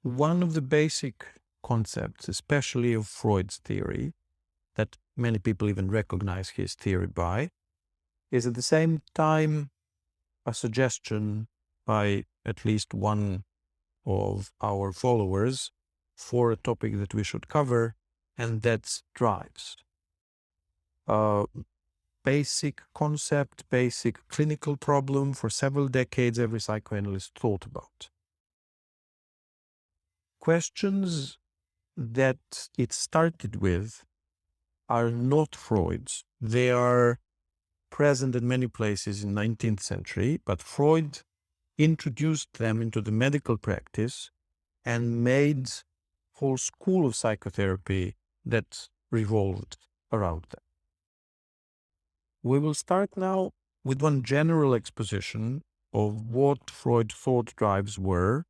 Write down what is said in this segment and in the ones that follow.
One of the basic concepts, especially of Freud's theory, that many people even recognize his theory by, is at the same time a suggestion by at least one of our followers for a topic that we should cover, and that's drives. Basic concept, basic clinical problem for several decades every psychoanalyst thought about. Questions that it started with are not Freud's. They are present in many places in the 19th century, but Freud introduced them into the medical practice and made a whole school of psychotherapy that revolved around them. We will start now with one general exposition of what Freud thought drives were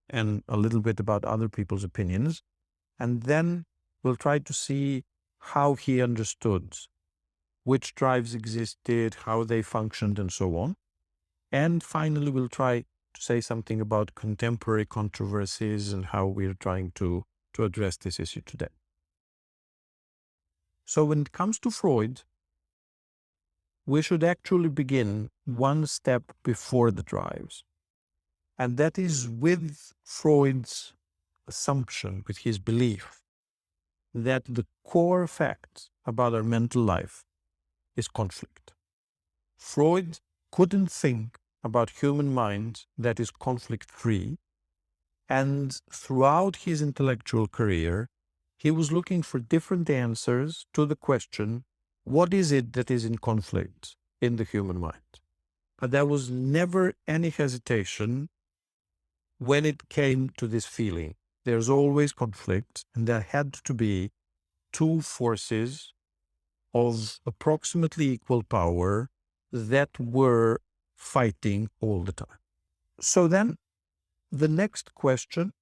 and a little bit about other people's opinions, and then we'll try to see how he understood which drives existed, how they functioned, and so on. And finally, we'll try to say something about contemporary controversies and how we're trying to address this issue today. So when it comes to Freud, we should actually begin one step before the drives. And that is with Freud's assumption, with his belief that the core fact about our mental life is conflict. Freud couldn't think about human mind that is conflict-free, and throughout his intellectual career, he was looking for different answers to the question, what is it that is in conflict in the human mind? But there was never any hesitation when it came to this feeling. There's always conflict, and there had to be two forces of approximately equal power that were fighting all the time. So then the next question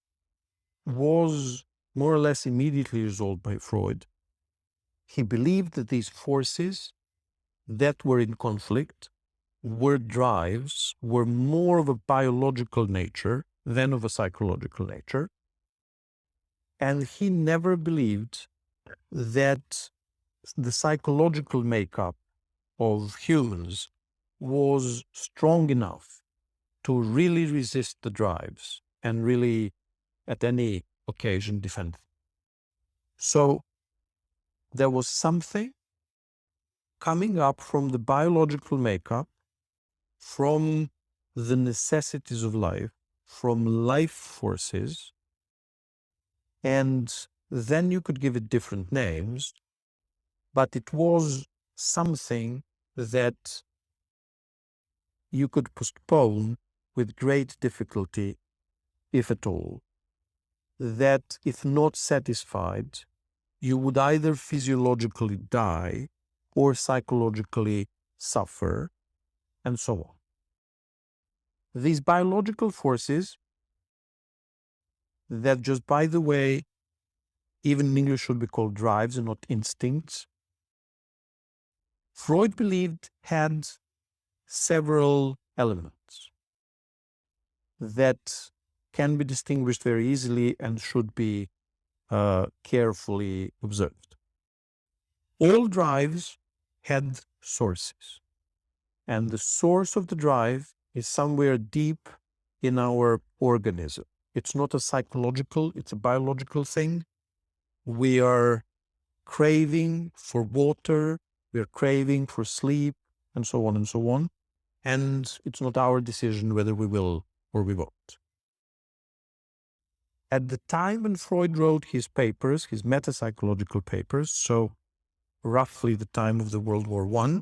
was more or less immediately resolved by Freud. He believed that these forces that were in conflict were drives, were more of a biological nature than of a psychological nature. And he never believed that the psychological makeup of humans was strong enough to really resist the drives and really, at any occasion, defend them. So there was something coming up from the biological makeup, from the necessities of life, from life forces, and then you could give it different names, but it was something that you could postpone with great difficulty, if at all, that if not satisfied, you would either physiologically die or psychologically suffer, and so on. These biological forces that, just by the way, even in English should be called drives and not instincts, Freud believed had several elements that can be distinguished very easily and should be carefully observed. All drives had sources, and the source of the drive is somewhere deep in our organism. It's not a psychological, it's a biological thing. We are craving for water, we are craving for sleep, and so on and so on. And it's not our decision whether we will or we won't. At the time when Freud wrote his papers, his metapsychological papers, so roughly the time of the World War I,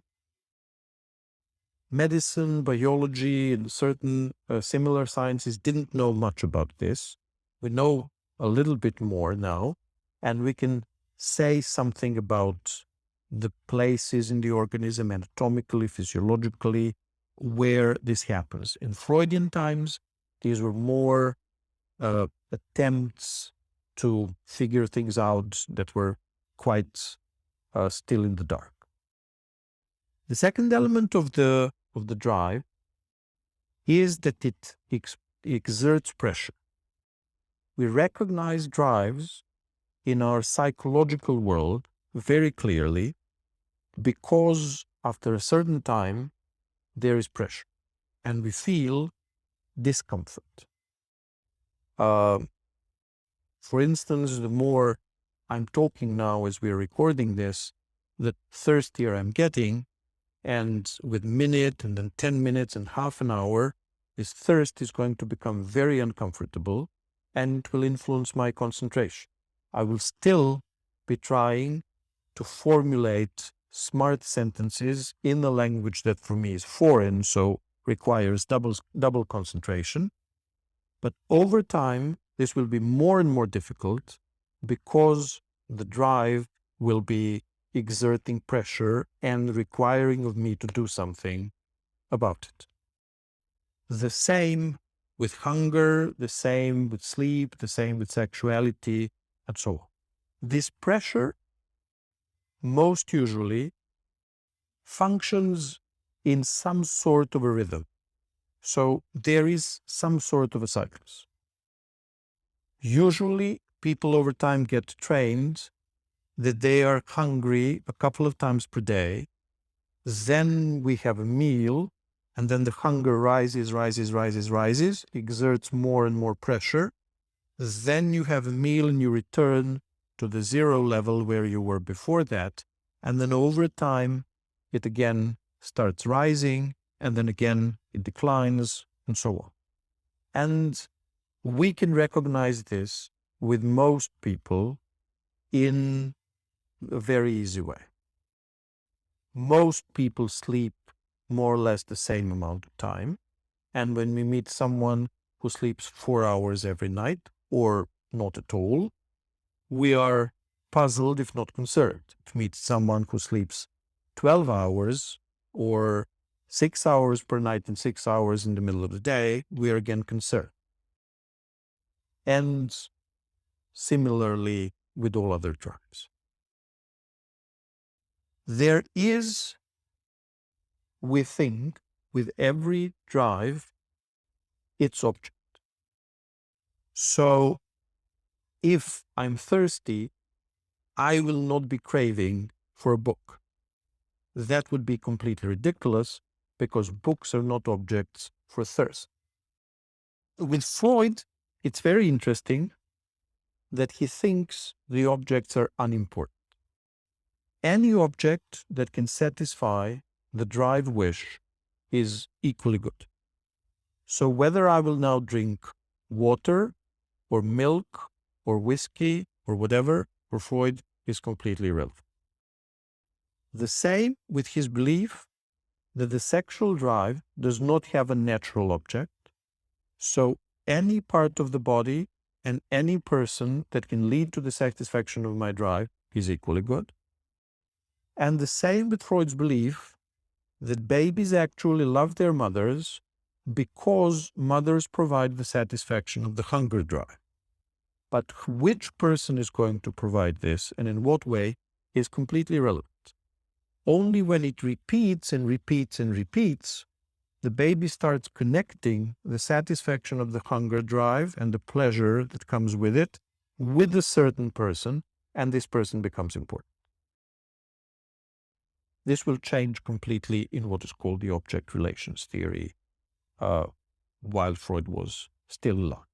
medicine, biology, and certain similar sciences didn't know much about this. We know a little bit more now, and we can say something about the places in the organism, anatomically, physiologically, where this happens. In Freudian times, these were more attempts to figure things out that were quite still in the dark. The second element of the drive is that it exerts pressure. we recognize drives in our psychological world very clearly because after a certain time there is pressure and we feel discomfort. For instance, the more I'm talking now as we're recording this, the thirstier I'm getting, and with minute and then 10 minutes and half an hour, this thirst is going to become very uncomfortable and it will influence my concentration. I will still be trying to formulate smart sentences in a language that for me is foreign, so requires double concentration. But over time, this will be more and more difficult because the drive will be exerting pressure and requiring of me to do something about it. The same with hunger, the same with sleep, the same with sexuality, and so on. This pressure most usually functions in some sort of a rhythm. So there is some sort of a cycles. Usually people over time get trained that they are hungry a couple of times per day. Then we have a meal, and then the hunger rises, exerts more and more pressure. Then you have a meal and you return to the zero level where you were before that. And then over time, it again starts rising, and then again it declines, and so on. And we can recognize this with most people in a very easy way. Most people sleep more or less the same amount of time. And when we meet someone who sleeps 4 hours every night, or not at all, we are puzzled, if not concerned. To meet someone who sleeps 12 hours or 6 hours per night and 6 hours in the middle of the day, we are again concerned. And similarly with all other drives. There is, we think, with every drive, its object. So if I'm thirsty, I will not be craving for a book. That would be completely ridiculous because books are not objects for thirst. With Freud, it's very interesting that he thinks the objects are unimportant. Any object that can satisfy the drive wish is equally good. So whether I will now drink water or milk or whiskey or whatever, for Freud is completely irrelevant. The same with his belief that the sexual drive does not have a natural object. So any part of the body and any person that can lead to the satisfaction of my drive is equally good. And the same with Freud's belief that babies actually love their mothers because mothers provide the satisfaction of the hunger drive. But which person is going to provide this and in what way is completely irrelevant. Only when it repeats and repeats and repeats, the baby starts connecting the satisfaction of the hunger drive and the pleasure that comes with it with a certain person, and this person becomes important. This will change completely in what is called the object relations theory, while Freud was still alive.